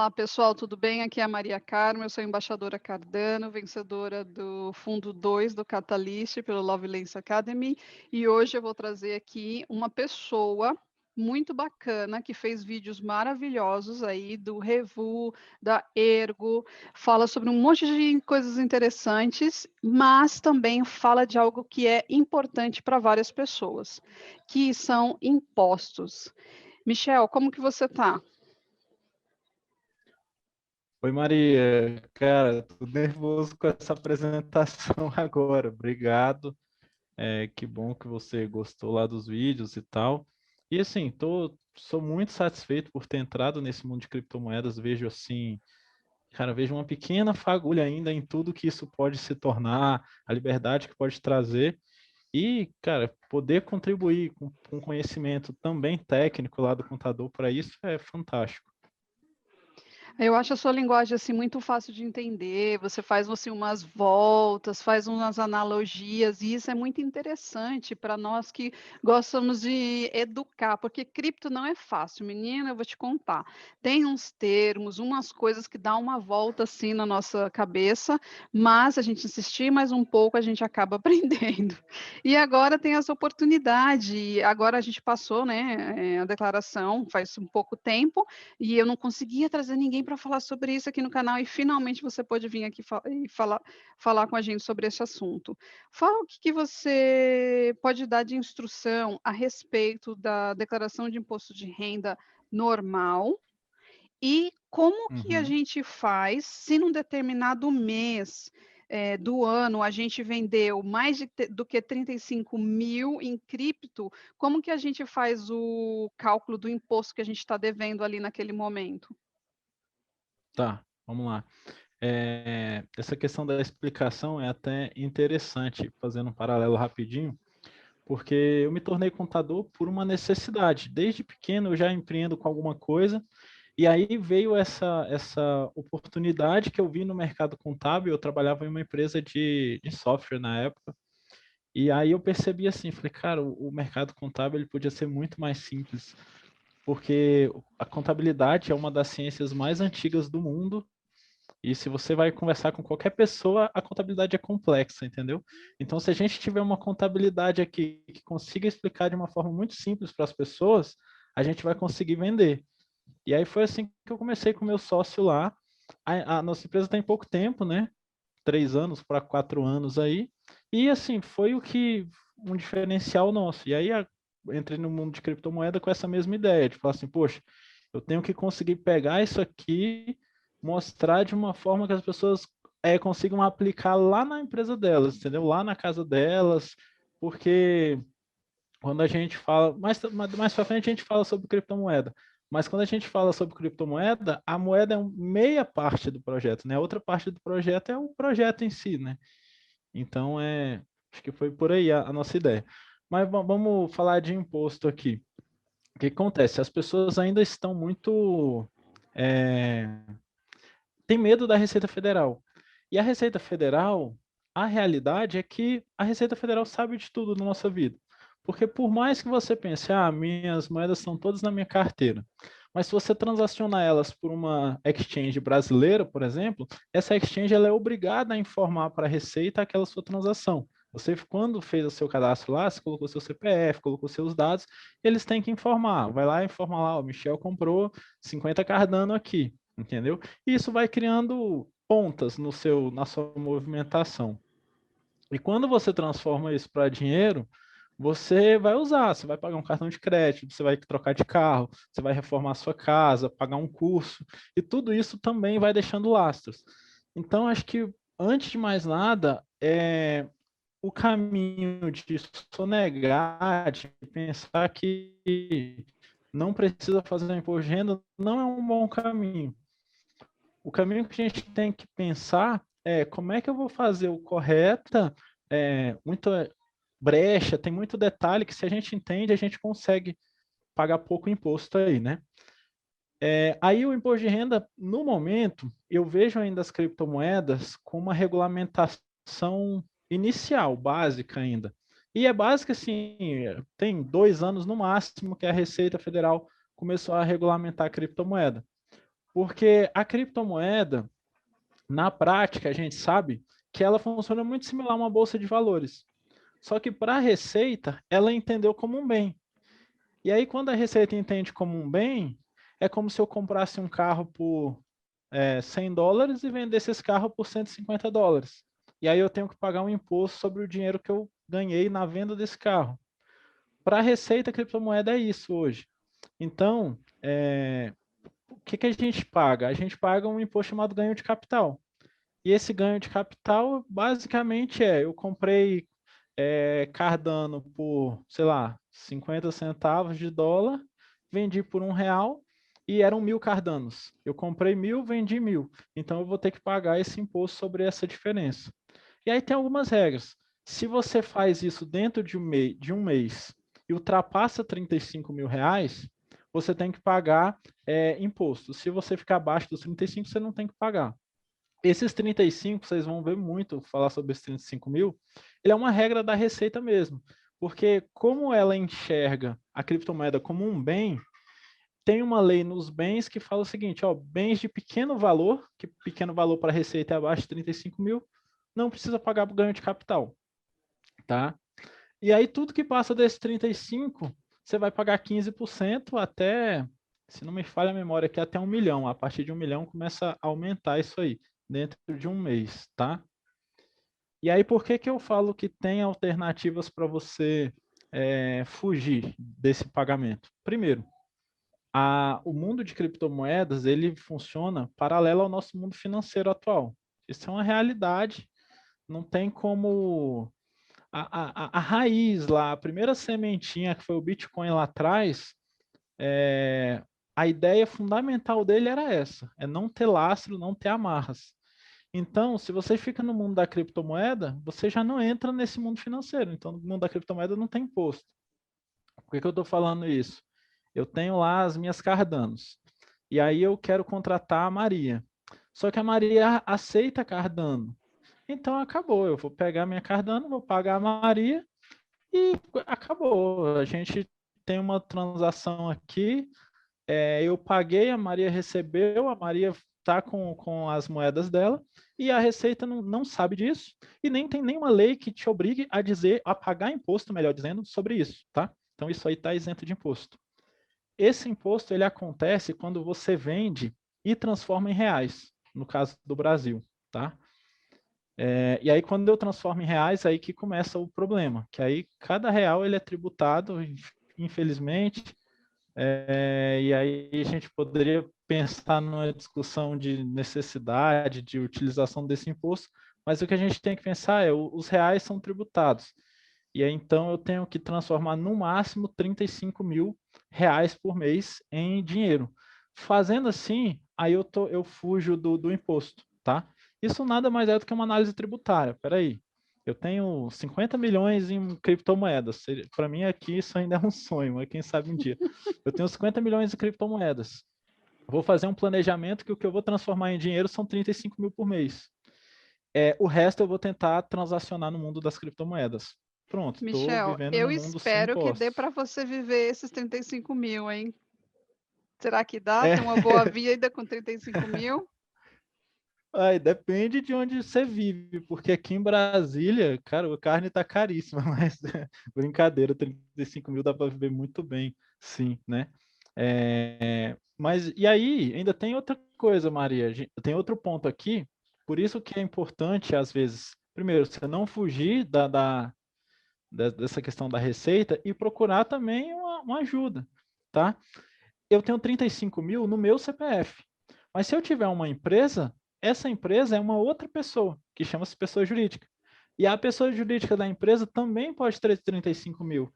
Olá, pessoal, tudo bem? Aqui é a Maria Carmen, eu sou embaixadora Cardano, vencedora do Fundo 2 do Catalyst pelo Lovelace Academy, e hoje eu vou trazer aqui uma pessoa muito bacana que fez vídeos maravilhosos aí do Revu, da Ergo, fala sobre um monte de coisas interessantes, mas também fala de algo que é importante para várias pessoas, que são impostos. Michel, como que você está? Oi, Maria. Cara, tô nervoso com essa apresentação agora. Obrigado. Que bom que você gostou lá dos vídeos e tal. E assim, sou muito satisfeito por ter entrado nesse mundo de criptomoedas. Vejo assim, cara, vejo uma pequena fagulha ainda em tudo que isso pode se tornar, a liberdade que pode trazer. E, cara, poder contribuir com conhecimento também técnico lá do contador para isso é fantástico. Eu acho a sua linguagem, assim, muito fácil de entender, você faz, assim, umas voltas, faz umas analogias, e isso é muito interessante para nós que gostamos de educar, porque cripto não é fácil, menina, eu vou te contar. Tem uns termos, umas coisas que dá uma volta, assim, na nossa cabeça, mas a gente insistir mais um pouco, a gente acaba aprendendo. E agora tem essa oportunidade, agora a gente passou, né, a declaração faz um pouco tempo, e eu não conseguia trazer ninguém para falar sobre isso aqui no canal e finalmente você pôde vir aqui e falar com a gente sobre esse assunto. Fala o que que você pode dar de instrução a respeito da declaração de imposto de renda normal e como que a Uhum. gente faz se num determinado mês, do ano a gente vendeu mais do que 35.000 em cripto, como que a gente faz o cálculo do imposto que a gente está devendo ali naquele momento? Tá, vamos lá. Essa questão da explicação é até interessante, fazendo um paralelo rapidinho, porque eu me tornei contador por uma necessidade. Desde pequeno eu já empreendo com alguma coisa, e aí veio essa oportunidade que eu vi no mercado contábil. Eu trabalhava em uma empresa de software na época, e aí eu percebi assim, falei, cara, o mercado contábil ele podia ser muito mais simples, porque a contabilidade é uma das ciências mais antigas do mundo, e se você vai conversar com qualquer pessoa, a contabilidade é complexa, entendeu? Então, se a gente tiver uma contabilidade aqui que consiga explicar de uma forma muito simples para as pessoas, a gente vai conseguir vender. E aí foi assim que eu comecei com o meu sócio lá. A nossa empresa tem pouco tempo, né? 3 anos para 4 anos aí. E assim, foi um diferencial nosso. E aí entrei no mundo de criptomoeda com essa mesma ideia, de falar assim, poxa, eu tenho que conseguir pegar isso aqui, mostrar de uma forma que as pessoas consigam aplicar lá na empresa delas, entendeu? Lá na casa delas, porque quando a gente fala, mais para frente a gente fala sobre criptomoeda, mas quando a gente fala sobre criptomoeda, a moeda é meia parte do projeto, né? A outra parte do projeto é o projeto em si, né? Então, acho que foi por aí a nossa ideia. Mas vamos falar de imposto aqui. O que acontece? As pessoas ainda estão muito é, tem medo da Receita Federal. E a Receita Federal, a realidade é que a Receita Federal sabe de tudo na nossa vida. Porque por mais que você pense, minhas moedas estão todas na minha carteira, mas se você transacionar elas por uma exchange brasileira, por exemplo, essa exchange ela é obrigada a informar para a Receita aquela sua transação. Você, quando fez o seu cadastro lá, você colocou seu CPF, colocou seus dados, eles têm que informar. Vai lá e informa lá, o Michel comprou 50 Cardano aqui, entendeu? E isso vai criando pontas na sua movimentação. E quando você transforma isso para dinheiro, você vai usar, você vai pagar um cartão de crédito, você vai trocar de carro, você vai reformar a sua casa, pagar um curso, e tudo isso também vai deixando lastros. Então, acho que, antes de mais nada, o caminho de sonegar, de pensar que não precisa fazer um imposto de renda, não é um bom caminho. O caminho que a gente tem que pensar é como é que eu vou fazer o correta, muita brecha, tem muito detalhe que, se a gente entende, a gente consegue pagar pouco imposto aí, né? Aí o imposto de renda, no momento, eu vejo ainda as criptomoedas com uma regulamentação inicial, básica ainda. E é básica assim, tem 2 anos no máximo que a Receita Federal começou a regulamentar a criptomoeda. Porque a criptomoeda, na prática, a gente sabe que ela funciona muito similar a uma bolsa de valores. Só que para a Receita, ela entendeu como um bem. E aí, quando a Receita entende como um bem, é como se eu comprasse um carro por $100 e vendesse esse carro por $150. E aí eu tenho que pagar um imposto sobre o dinheiro que eu ganhei na venda desse carro. Para a Receita, a criptomoeda é isso hoje. Então, o que a gente paga? A gente paga um imposto chamado ganho de capital. E esse ganho de capital, basicamente, eu comprei Cardano por, sei lá, 50 centavos de dólar, vendi por R$ 1 e eram 1.000 Cardanos. Eu comprei 1.000, vendi 1.000. Então, eu vou ter que pagar esse imposto sobre essa diferença. E aí tem algumas regras. Se você faz isso dentro de um mês e ultrapassa R$ 35.000, você tem que pagar imposto. Se você ficar abaixo dos 35, você não tem que pagar. Esses 35, vocês vão ver muito falar sobre esses 35 mil, ele é uma regra da Receita mesmo, porque como ela enxerga a criptomoeda como um bem, tem uma lei nos bens que fala o seguinte, ó, bens de pequeno valor, que pequeno valor para a Receita é abaixo de 35 mil, não precisa pagar por ganho de capital, tá? E aí tudo que passa desses 35, você vai pagar 15% até, se não me falha a memória aqui, até 1 milhão. A partir de 1 milhão começa a aumentar isso aí, dentro de um mês, tá? E aí por que eu falo que tem alternativas para você fugir desse pagamento? Primeiro, o mundo de criptomoedas, ele funciona paralelo ao nosso mundo financeiro atual. Isso é uma realidade, não tem como a raiz lá, a primeira sementinha que foi o Bitcoin lá atrás, a ideia fundamental dele era essa, é não ter lastro, não ter amarras. Então, se você fica no mundo da criptomoeda, você já não entra nesse mundo financeiro. Então, no mundo da criptomoeda não tem imposto. Por que eu estou falando isso? Eu tenho lá as minhas Cardanos. E aí eu quero contratar a Maria. Só que a Maria aceita Cardano. Então acabou. Eu vou pegar minha Cardano, vou pagar a Maria e acabou. A gente tem uma transação aqui. Eu paguei, a Maria recebeu, a Maria está com as moedas dela e a Receita não sabe disso e nem tem nenhuma lei que te obrigue a pagar imposto, melhor dizendo, sobre isso, tá? Então isso aí está isento de imposto. Esse imposto ele acontece quando você vende e transforma em reais, no caso do Brasil, tá? E aí quando eu transformo em reais, aí que começa o problema, que aí cada real ele é tributado, infelizmente, e aí a gente poderia pensar numa discussão de necessidade, de utilização desse imposto, mas o que a gente tem que pensar os reais são tributados. E aí então eu tenho que transformar no máximo R$ 35.000 por mês em dinheiro. Fazendo assim, aí eu fujo do imposto, tá? Isso nada mais é do que uma análise tributária. Peraí, eu tenho 50 milhões em criptomoedas. Para mim aqui isso ainda é um sonho, mas quem sabe um dia. Eu tenho 50 milhões em criptomoedas. Vou fazer um planejamento que o que eu vou transformar em dinheiro são 35 mil por mês. O resto eu vou tentar transacionar no mundo das criptomoedas. Pronto, estou Michel, vivendo eu num mundo sem espero que dê impostos. para você viver esses 35 mil, hein? Será que dá? É, Tem uma boa vida com 35 mil? depende de onde você vive, porque aqui em Brasília, cara, a carne está caríssima, mas brincadeira, 35 mil dá para viver muito bem, sim, né? Mas e aí, ainda tem outra coisa, Maria, tem outro ponto aqui, por isso que é importante, às vezes, primeiro, você não fugir dessa questão da receita e procurar também uma ajuda, tá? Eu tenho 35 mil no meu CPF, mas se eu tiver uma empresa, essa empresa é uma outra pessoa, que chama-se pessoa jurídica. E a pessoa jurídica da empresa também pode ter 35 mil,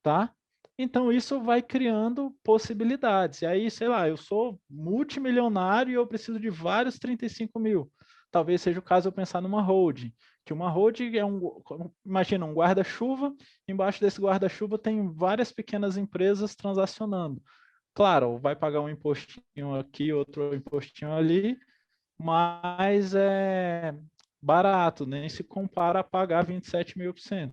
tá? Então isso vai criando possibilidades. E aí, sei lá, eu sou multimilionário e eu preciso de vários 35 mil. Talvez seja o caso eu pensar numa holding, que uma holding imagina um guarda-chuva, embaixo desse guarda-chuva tem várias pequenas empresas transacionando. Claro, vai pagar um impostinho aqui, outro impostinho ali, mas é barato, nem se compara a pagar 27.000%,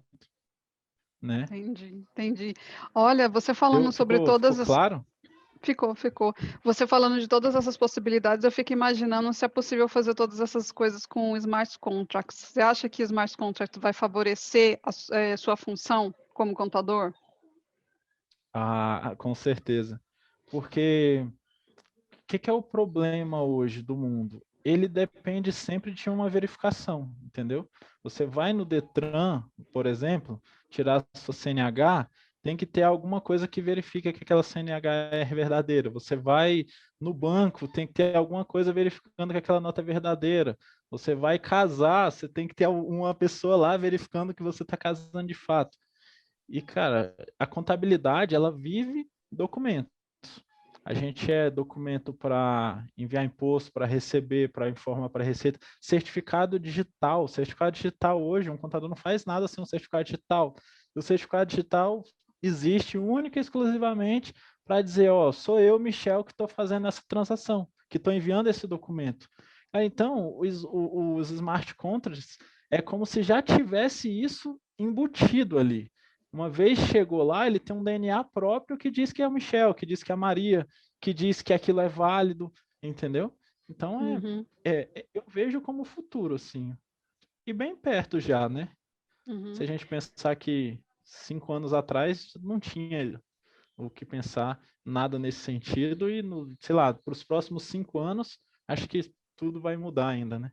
né? Entendi. Olha, você falando sobre Ficou todas as claro? Ficou, ficou. Você falando de todas essas possibilidades, eu fico imaginando se é possível fazer todas essas coisas com smart contracts. Você acha que smart contract vai favorecer sua função como contador? Ah, com certeza. Porque o que é o problema hoje do mundo? Ele depende sempre de uma verificação, entendeu? Você vai no Detran, por exemplo, tirar sua CNH, tem que ter alguma coisa que verifique que aquela CNH é verdadeira. Você vai no banco, tem que ter alguma coisa verificando que aquela nota é verdadeira. Você vai casar, você tem que ter uma pessoa lá verificando que você está casando de fato. E, cara, a contabilidade, ela vive documentos. A gente é documento para enviar imposto, para receber, para informar para receita. Certificado digital. Certificado digital hoje, um contador não faz nada sem um certificado digital. E o certificado digital existe única e exclusivamente para dizer, ó, sou eu, Michel, que estou fazendo essa transação, que estou enviando esse documento. Então, os smart contracts é como se já tivesse isso embutido ali. Uma vez chegou lá, ele tem um DNA próprio que diz que é o Michel, que diz que é a Maria, que diz que aquilo é válido, entendeu? Então, Uhum, eu vejo como futuro, assim. E bem perto já, né? Se uhum. a gente pensar que 5 anos atrás não tinha o que pensar nada nesse sentido e, sei lá, para os próximos 5 anos, acho que tudo vai mudar ainda, né?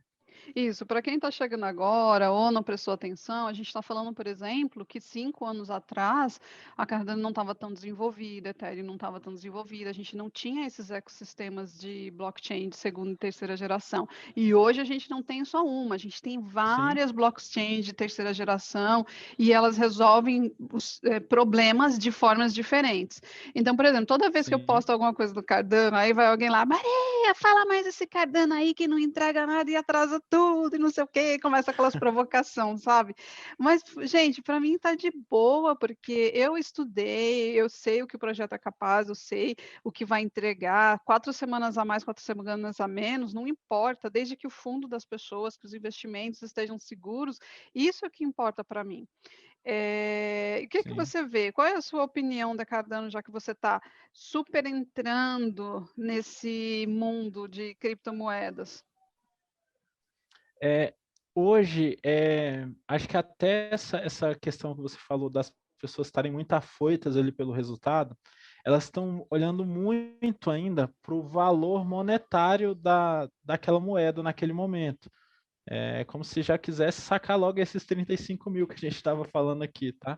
Isso, para quem está chegando agora ou não prestou atenção, a gente está falando, por exemplo, que 5 anos atrás a Cardano não estava tão desenvolvida, a Ethereum não estava tão desenvolvida, a gente não tinha esses ecossistemas de blockchain de segunda e terceira geração. E hoje a gente não tem só uma, a gente tem Sim, várias blockchains de terceira geração e elas resolvem os problemas de formas diferentes. Então, por exemplo, toda vez que eu sim, posto alguma coisa do Cardano, aí vai alguém lá, fala mais esse Cardano aí que não entrega nada e atrasa tudo e não sei o quê, começa aquelas provocação, sabe? Mas, gente, para mim tá de boa, porque eu estudei, eu sei o que o projeto é capaz, eu sei o que vai entregar, 4 semanas a mais, 4 semanas a menos, não importa, desde que o fundo das pessoas, que os investimentos estejam seguros, isso é o que importa para mim. O que que sim. você vê? Qual é a sua opinião da Cardano, já que você está super entrando nesse mundo de criptomoedas? É, hoje, acho que até essa questão que você falou das pessoas estarem muito afoitas ali pelo resultado, elas estão olhando muito ainda para o valor monetário daquela moeda naquele momento. É como se já quisesse sacar logo esses 35 mil que a gente estava falando aqui, tá?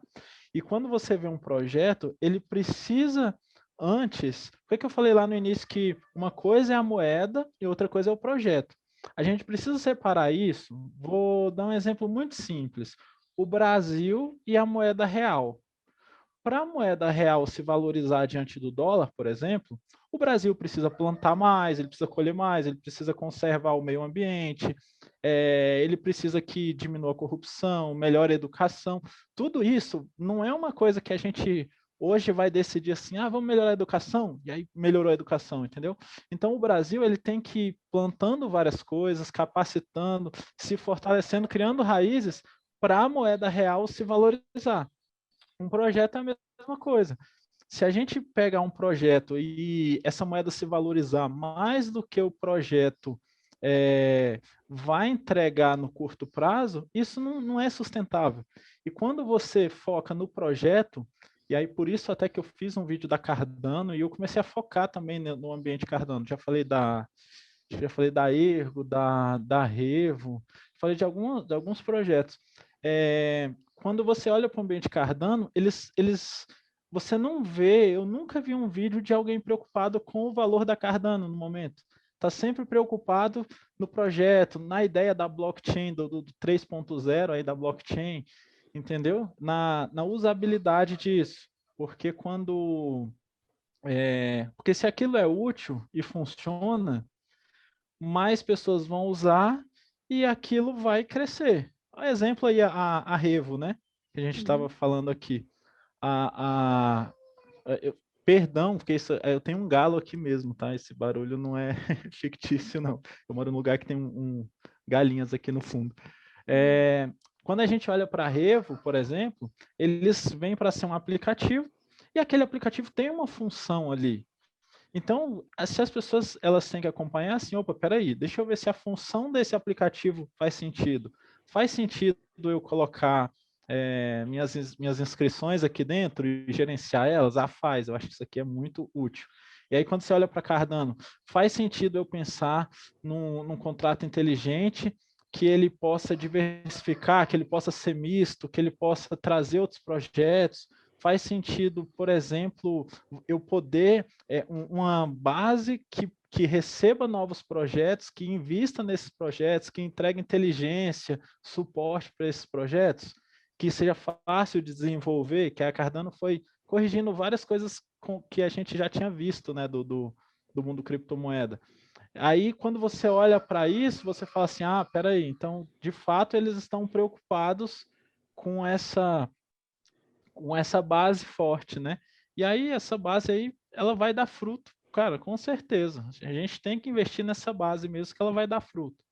E quando você vê um projeto, ele precisa antes. Por que eu falei lá no início que uma coisa é a moeda e outra coisa é o projeto? A gente precisa separar isso. Vou dar um exemplo muito simples: o Brasil e a moeda real. Para a moeda real se valorizar diante do dólar, por exemplo, o Brasil precisa plantar mais, ele precisa colher mais, ele precisa conservar o meio ambiente, ele precisa que diminua a corrupção, melhore a educação. Tudo isso não é uma coisa que a gente hoje vai decidir assim, vamos melhorar a educação, e aí melhorou a educação, entendeu? Então o Brasil ele tem que ir plantando várias coisas, capacitando, se fortalecendo, criando raízes para a moeda real se valorizar. Um projeto é a mesma coisa. Se a gente pegar um projeto e essa moeda se valorizar mais do que o projeto vai entregar no curto prazo, isso não é sustentável. E quando você foca no projeto, e aí por isso até que eu fiz um vídeo da Cardano e eu comecei a focar também no ambiente Cardano. Já falei da Ergo, da Revo, falei de alguns projetos. Quando você olha para o ambiente Cardano, você não vê, eu nunca vi um vídeo de alguém preocupado com o valor da Cardano no momento. Está sempre preocupado no projeto, na ideia da blockchain, do 3.0 aí da blockchain, entendeu? Na usabilidade disso. Porque porque se aquilo é útil e funciona, mais pessoas vão usar e aquilo vai crescer. Exemplo aí a Revo, né? Que a gente estava Uhum. falando aqui. A, a, perdão, porque eu tenho um galo aqui mesmo, tá? Esse barulho não é fictício, não. Eu moro num lugar que tem galinhas aqui no fundo. Quando a gente olha para a Revo, por exemplo, eles vêm para ser um aplicativo e aquele aplicativo tem uma função ali. Então, se as pessoas elas têm que acompanhar assim, opa, peraí, deixa eu ver se a função desse aplicativo faz sentido. Faz sentido eu colocar minhas inscrições aqui dentro e gerenciar elas? Ah, faz, eu acho que isso aqui é muito útil. E aí, quando você olha para Cardano, faz sentido eu pensar num contrato inteligente que ele possa diversificar, que ele possa ser misto, que ele possa trazer outros projetos. Faz sentido, por exemplo, eu poder uma base que receba novos projetos, que invista nesses projetos, que entregue inteligência, suporte para esses projetos, que seja fácil de desenvolver, que a Cardano foi corrigindo várias coisas que a gente já tinha visto, né, do mundo criptomoeda. Aí, quando você olha para isso, você fala assim, ah, peraí, então, de fato, eles estão preocupados com essa base forte, né? E aí, essa base aí, ela vai dar fruto, cara, com certeza. A gente tem que investir nessa base mesmo que ela vai dar fruto.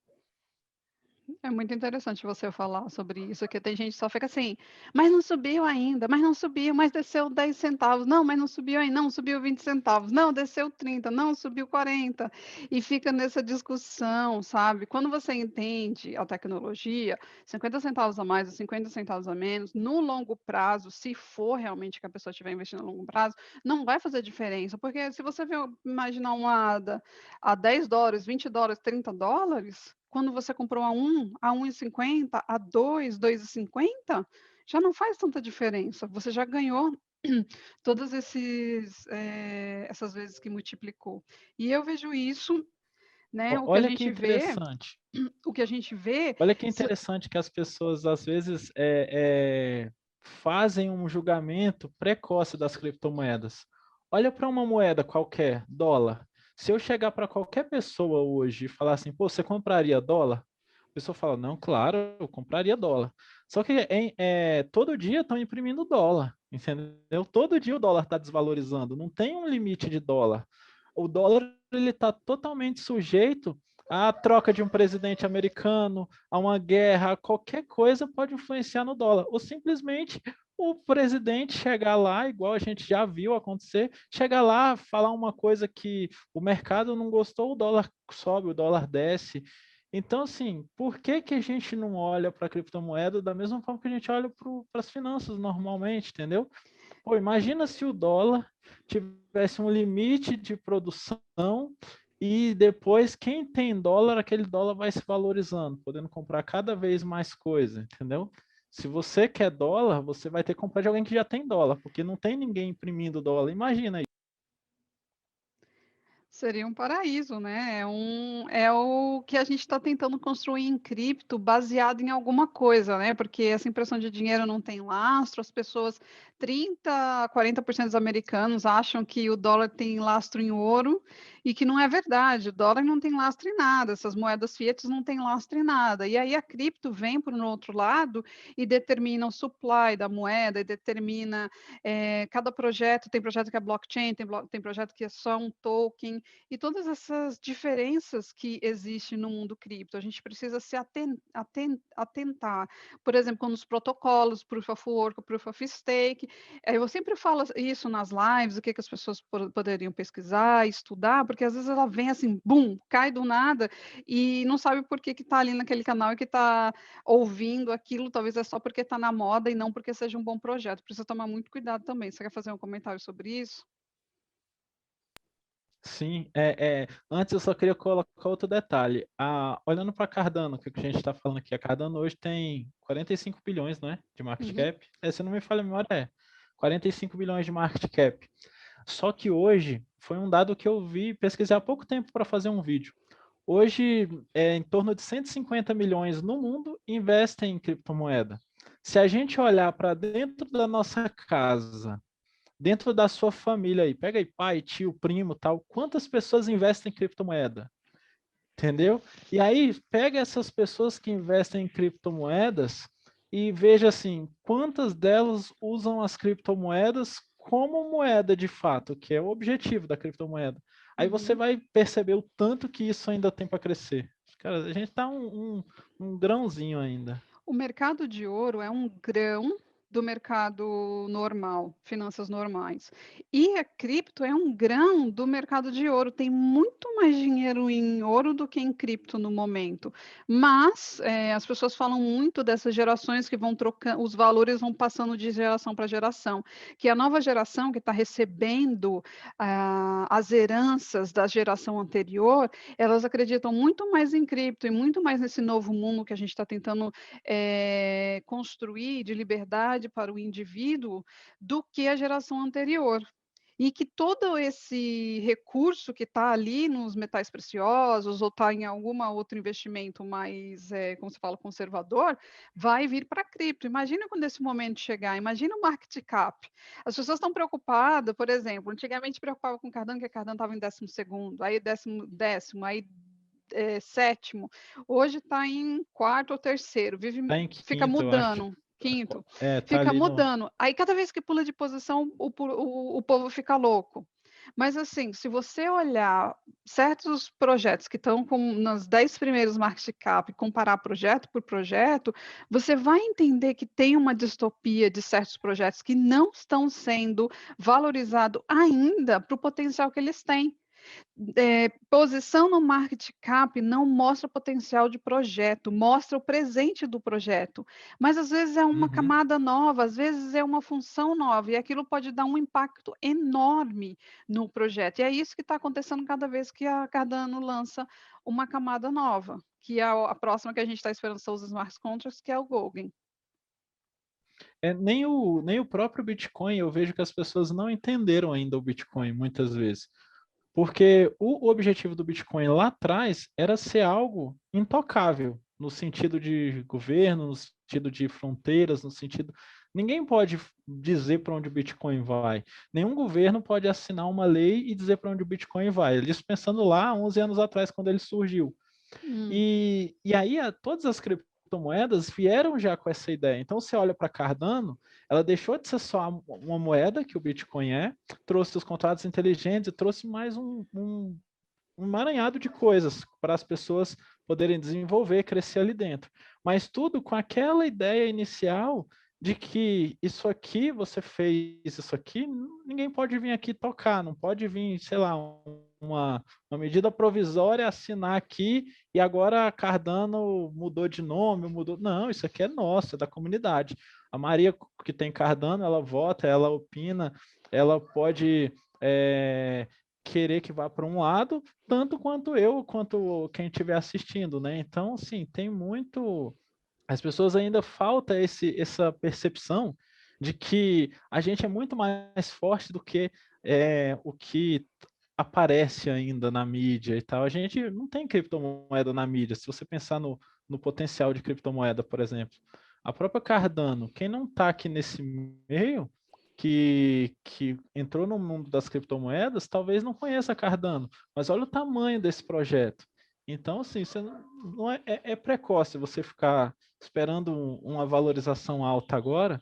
É muito interessante você falar sobre isso, que tem gente que só fica assim: "Mas não subiu ainda, mas não subiu, mas desceu 10 centavos. Não, mas não subiu ainda, não, subiu 20 centavos. Não, desceu 30, não, subiu 40". E fica nessa discussão, sabe. Quando você entende a tecnologia, 50 centavos a mais ou 50 centavos a menos, no longo prazo, se for realmente que a pessoa estiver investindo a longo prazo, não vai fazer diferença, porque se você imaginar uma ADA a $10, $20, $30, quando você comprou a 1,50, a 2, 2,50, já não faz tanta diferença. Você já ganhou todos essas vezes que multiplicou. E eu vejo isso, né, Olha que interessante. o que a gente vê Olha que se interessante que as pessoas, às vezes, fazem um julgamento precoce das criptomoedas. Olha para uma moeda qualquer, dólar. Se eu chegar para qualquer pessoa hoje e falar assim, pô, você compraria dólar? A pessoa fala, não, claro, eu compraria dólar. Só que todo dia estão imprimindo dólar, entendeu? Todo dia o dólar está desvalorizando, não tem um limite de dólar. O dólar ele está totalmente sujeito à troca de um presidente americano, a uma guerra, qualquer coisa pode influenciar no dólar. Ou simplesmente o presidente chegar lá, igual a gente já viu acontecer, chegar lá, falar uma coisa que o mercado não gostou, o dólar sobe, o dólar desce. Então, assim, por que que a gente não olha para a criptomoeda da mesma forma que a gente olha para as finanças normalmente, entendeu? Pô, imagina se o dólar tivesse um limite de produção e depois quem tem dólar, aquele dólar vai se valorizando, podendo comprar cada vez mais coisa, entendeu? Se você quer dólar, você vai ter que comprar de alguém que já tem dólar, porque não tem ninguém imprimindo dólar. Imagina. Seria um paraíso, né, é o que a gente está tentando construir em cripto baseado em alguma coisa, né, porque essa impressão de dinheiro não tem lastro, as pessoas 30, 40% dos americanos acham que o dólar tem lastro em ouro, e que não é verdade, o dólar não tem lastro em nada, essas moedas fiat não têm lastro em nada. E aí a cripto vem por um outro lado e determina o supply da moeda, e determina, cada projeto, tem projeto que é blockchain, tem projeto que é só um token, e todas essas diferenças que existem no mundo cripto, a gente precisa se atentar. Por exemplo, quando os protocolos, Proof of Work, Proof of Stake, eu sempre falo isso nas lives, o que as pessoas poderiam pesquisar, estudar, porque às vezes ela vem assim, bum, cai do nada e não sabe por que está ali naquele canal e que está ouvindo aquilo, talvez é só porque está na moda e não porque seja um bom projeto. Precisa tomar muito cuidado também. Você quer fazer um comentário sobre isso? Sim, antes eu só queria colocar outro detalhe. Olhando para a Cardano, que a gente está falando aqui, a Cardano hoje tem 45 bilhões, não é, de market Uhum. cap. Se não me falha a memória, 45 bilhões de market cap. Só que hoje, foi um dado que eu vi, pesquisei há pouco tempo para fazer um vídeo. Hoje, em torno de 150 milhões no mundo investem em criptomoeda. Se a gente olhar para dentro da nossa casa, dentro da sua família aí, pega aí pai, tio, primo, tal, quantas pessoas investem em criptomoeda? Entendeu? E aí pega essas pessoas que investem em criptomoedas e veja assim, quantas delas usam as criptomoedas como moeda de fato, que é o objetivo da criptomoeda. Aí você Uhum. vai perceber o tanto que isso ainda tem para crescer. Cara, a gente tá um grãozinho ainda. O mercado de ouro é um grão do mercado normal, finanças normais. E a cripto é um grão do mercado de ouro, tem muito mais dinheiro em ouro do que em cripto no momento. Mas as pessoas falam muito dessas gerações que vão trocando, os valores vão passando de geração para geração, que a nova geração que está recebendo as heranças da geração anterior, elas acreditam muito mais em cripto e muito mais nesse novo mundo que a gente está tentando construir de liberdade para o indivíduo do que a geração anterior. E que todo esse recurso que está ali nos metais preciosos ou está em algum outro investimento mais, como se fala, conservador, vai vir para a cripto. Imagina quando esse momento chegar, imagina o market cap. As pessoas estão preocupadas, por exemplo, antigamente preocupava com Cardano, que Cardano estava em 12º, aí décimo, aí sétimo, hoje está em quarto ou terceiro, Tá em fica quinto, eu acho. mudando, quinto, Tá fica ali no. mudando. Aí cada vez que pula de posição, o povo fica louco. Mas assim, se você olhar certos projetos que estão nos 10 primeiros market cap e comparar projeto por projeto, você vai entender que tem uma distopia de certos projetos que não estão sendo valorizados ainda para o potencial que eles têm. Posição no market cap não mostra potencial de projeto, mostra o presente do projeto. Mas às vezes é uma Uhum. camada nova, às vezes é uma função nova, e aquilo pode dar um impacto enorme no projeto. E é isso que está acontecendo cada vez que a Cardano lança uma camada nova, que é a próxima que a gente está esperando são os smart contracts, que é o Golden. Nem o próprio Bitcoin, eu vejo que as pessoas não entenderam ainda o Bitcoin, muitas vezes. Porque o objetivo do Bitcoin lá atrás era ser algo intocável, no sentido de governo, no sentido de fronteiras, no sentido. Ninguém pode dizer para onde o Bitcoin vai. Nenhum governo pode assinar uma lei e dizer para onde o Bitcoin vai. Eles pensando lá 11 anos atrás, quando ele surgiu. E aí todas as criptomoedas vieram já com essa ideia. Então você olha para Cardano, ela deixou de ser só uma moeda que o Bitcoin trouxe os contratos inteligentes e trouxe mais um emaranhado de coisas para as pessoas poderem desenvolver, crescer ali dentro. Mas tudo com aquela ideia inicial de que isso aqui, você fez isso aqui, ninguém pode vir aqui tocar, não pode vir, sei lá, uma medida provisória assinar aqui e agora a Cardano mudou de nome, mudou. Não, isso aqui é nosso, é da comunidade. A Maria que tem Cardano, ela vota, ela opina, ela pode querer que vá para um lado, tanto quanto eu, quanto quem estiver assistindo, né? Então, assim, tem muito. As pessoas ainda falta essa percepção de que a gente é muito mais forte do que o que aparece ainda na mídia e tal. A gente não tem criptomoeda na mídia. Se você pensar no potencial de criptomoeda, por exemplo, a própria Cardano, quem não está aqui nesse meio, que entrou no mundo das criptomoedas, talvez não conheça a Cardano, mas olha o tamanho desse projeto. Então, assim, você não é precoce você ficar esperando uma valorização alta agora,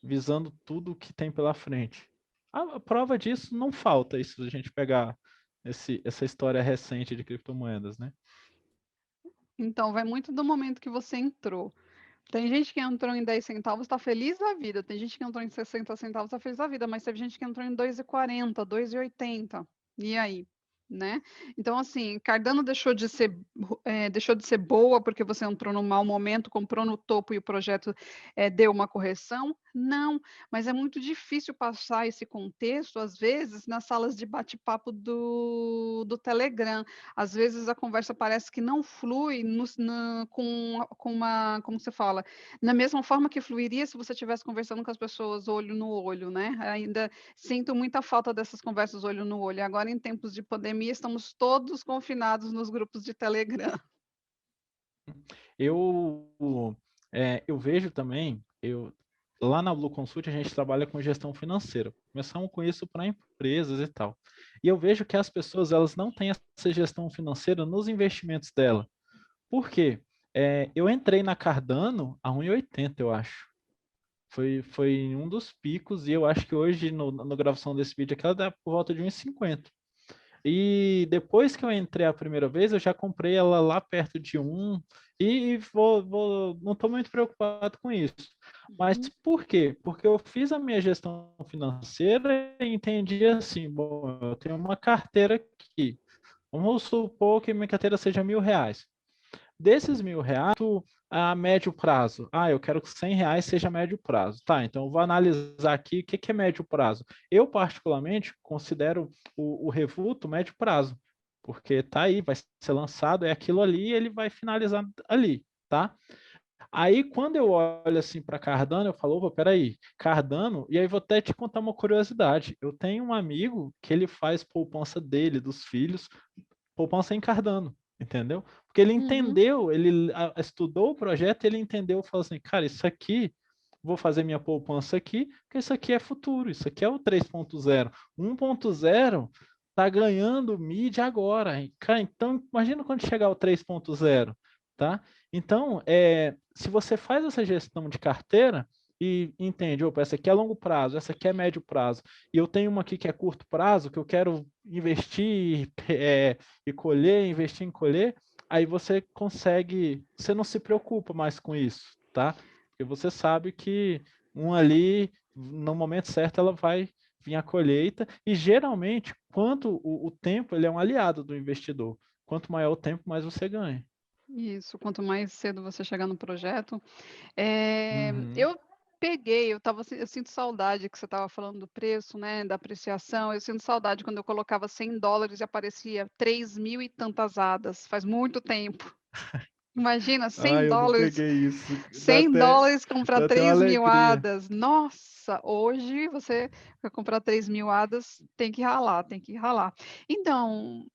visando tudo que tem pela frente. A prova disso não falta, isso a gente pegar essa história recente de criptomoedas, né? Então, vai muito do momento que você entrou. Tem gente que entrou em 10 centavos, está feliz da vida. Tem gente que entrou em 60 centavos, está feliz da vida. Mas teve gente que entrou em 2,40, 2,80. E aí? Né? Então, assim, Cardano deixou de ser boa porque você entrou num mau momento, comprou no topo e o projeto deu uma correção? Não, mas é muito difícil passar esse contexto, às vezes, nas salas de bate-papo do Telegram. Às vezes a conversa parece que não flui com uma, como você fala, na mesma forma que fluiria se você estivesse conversando com as pessoas olho no olho, né? Ainda sinto muita falta dessas conversas olho no olho. Agora, em tempos de pandemia, estamos todos confinados nos grupos de Telegram. Eu vejo também, lá na Blue Consult a gente trabalha com gestão financeira. Começamos com isso para empresas e tal. E eu vejo que as pessoas elas não têm essa gestão financeira nos investimentos dela. Por quê? Eu entrei na Cardano a 1,80, eu acho. Foi em um dos picos e eu acho que hoje, na gravação desse vídeo aqui, ela dá por volta de 1,50. E depois que eu entrei a primeira vez, eu já comprei ela lá perto de 1 e não estou muito preocupado com isso. Mas Uhum. por quê? Porque eu fiz a minha gestão financeira e entendi assim, bom, eu tenho uma carteira aqui. Vamos supor que minha carteira seja R$ 1.000. Desses R$ 1.000, a médio prazo. Eu quero que R$ 100 seja médio prazo. Tá, então eu vou analisar aqui o que é médio prazo. Eu, particularmente, considero o Revuto médio prazo, porque tá aí, vai ser lançado, é aquilo ali e ele vai finalizar ali, tá? Aí, quando eu olho assim para Cardano, eu falo, opa, peraí, Cardano, e aí vou até te contar uma curiosidade. Eu tenho um amigo que ele faz poupança dele, dos filhos, poupança em Cardano, entendeu? Porque ele Uhum. entendeu, ele estudou o projeto, ele entendeu, falou assim, cara, isso aqui, vou fazer minha poupança aqui, porque isso aqui é futuro, isso aqui é o 3.0. 1.0 tá ganhando mídia agora. Cara, então, imagina quando chegar o 3.0, tá? Então, se você faz essa gestão de carteira e entende, opa, essa aqui é longo prazo, essa aqui é médio prazo, e eu tenho uma aqui que é curto prazo, que eu quero investir, e colher, investir em colher, aí você consegue, você não se preocupa mais com isso, tá? Porque você sabe que um ali, no momento certo, ela vai vir a colheita, e geralmente, quanto o tempo, ele é um aliado do investidor. Quanto maior o tempo, mais você ganha. Isso, quanto mais cedo você chegar no projeto. Uhum. Eu eu sinto saudade que você estava falando do preço, né, da apreciação, eu sinto saudade quando eu colocava US$ 100 e aparecia 3.000 e tantas hadas, faz muito tempo. Imagina, cem Eu não dólares peguei isso. cem dólares comprar Dá até uma 3.000 alegria. hadas. Nossa, hoje você para comprar 3.000 hadas tem que ralar, tem que ralar. Então,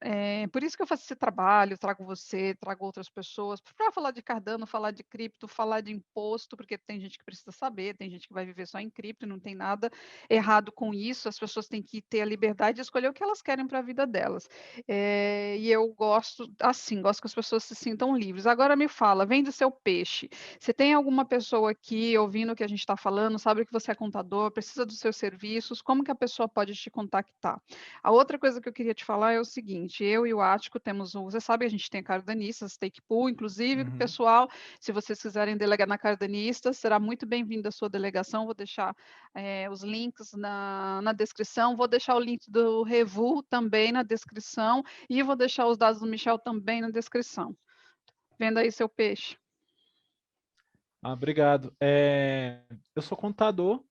por isso que eu faço esse trabalho, trago você, trago outras pessoas, para falar de Cardano, falar de cripto, falar de imposto, porque tem gente que precisa saber, tem gente que vai viver só em cripto, e não tem nada errado com isso, as pessoas têm que ter a liberdade de escolher o que elas querem para a vida delas. E eu gosto assim, gosto que as pessoas se sintam livres. Agora me fala, vende seu peixe. Você tem alguma pessoa aqui ouvindo o que a gente está falando, sabe que você é contador, precisa dos seus serviços, como que a pessoa pode te contactar? A outra coisa que eu queria te falar é o seguinte, eu e o Ático temos você sabe, a gente tem a Cardanistas, Stake Pool, inclusive, Uhum. pessoal, se vocês quiserem delegar na Cardanistas, será muito bem-vindo a sua delegação, vou deixar os links na descrição, vou deixar o link do Revu também na descrição, e vou deixar os dados do Michel também na descrição. Venda aí seu peixe. Obrigado. Eu sou contador,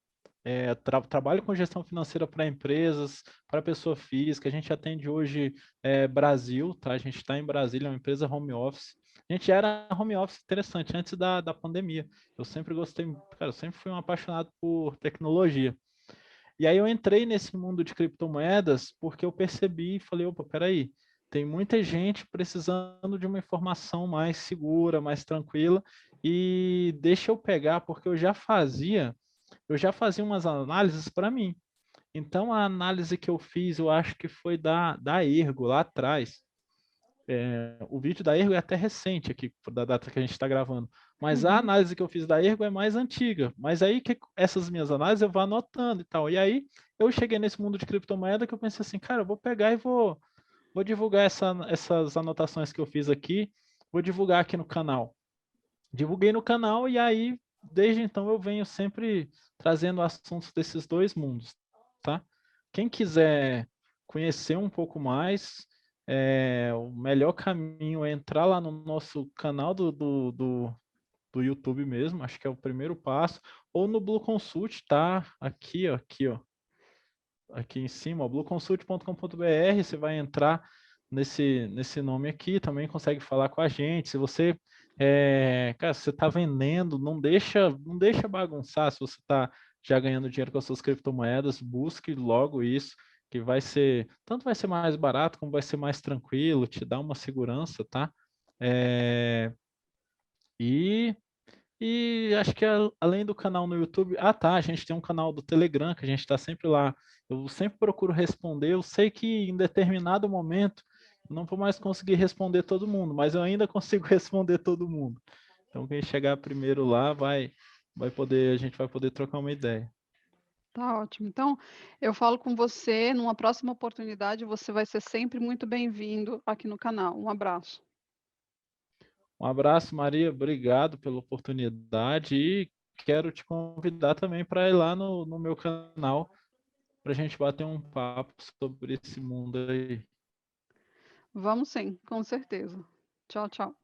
trabalho com gestão financeira para empresas, para pessoa física. A gente atende hoje Brasil, tá? A gente está em Brasília, é uma empresa home office. A gente era home office interessante antes da pandemia. Eu sempre gostei, cara, eu sempre fui um apaixonado por tecnologia. E aí eu entrei nesse mundo de criptomoedas porque eu percebi e falei, opa, peraí, tem muita gente precisando de uma informação mais segura, mais tranquila, e deixa eu pegar, porque eu já fazia umas análises para mim. Então a análise que eu fiz, eu acho que foi da Ergo lá atrás. O vídeo da Ergo é até recente aqui, da data que a gente está gravando. Mas a Uhum. análise que eu fiz da Ergo é mais antiga. Mas aí que essas minhas análises eu vou anotando e tal. E aí eu cheguei nesse mundo de criptomoeda que eu pensei assim, cara, eu vou pegar e vou divulgar essas anotações que eu fiz aqui, vou divulgar aqui no canal. Divulguei no canal e aí, desde então, eu venho sempre trazendo assuntos desses dois mundos, tá? Quem quiser conhecer um pouco mais, o melhor caminho é entrar lá no nosso canal do YouTube mesmo, acho que é o primeiro passo, ou no Blue Consult, tá? Aqui, ó, aqui em cima, blueconsult.com.br, você vai entrar nesse nome aqui, também consegue falar com a gente. Se você, cara, se você está vendendo, não deixa bagunçar. Se você está já ganhando dinheiro com as suas criptomoedas, busque logo isso, que tanto vai ser mais barato, como vai ser mais tranquilo, te dá uma segurança, tá? É, e acho que além do canal no YouTube, tá, a gente tem um canal do Telegram que a gente está sempre lá. Eu sempre procuro responder. Eu sei que em determinado momento eu não vou mais conseguir responder todo mundo, mas eu ainda consigo responder todo mundo. Então quem chegar primeiro lá a gente vai poder trocar uma ideia. Tá ótimo. Então, eu falo com você numa próxima oportunidade, você vai ser sempre muito bem-vindo aqui no canal. Um abraço. Um abraço, Maria. Obrigado pela oportunidade e quero te convidar também para ir lá no meu canal para a gente bater um papo sobre esse mundo aí. Vamos sim, com certeza. Tchau, tchau.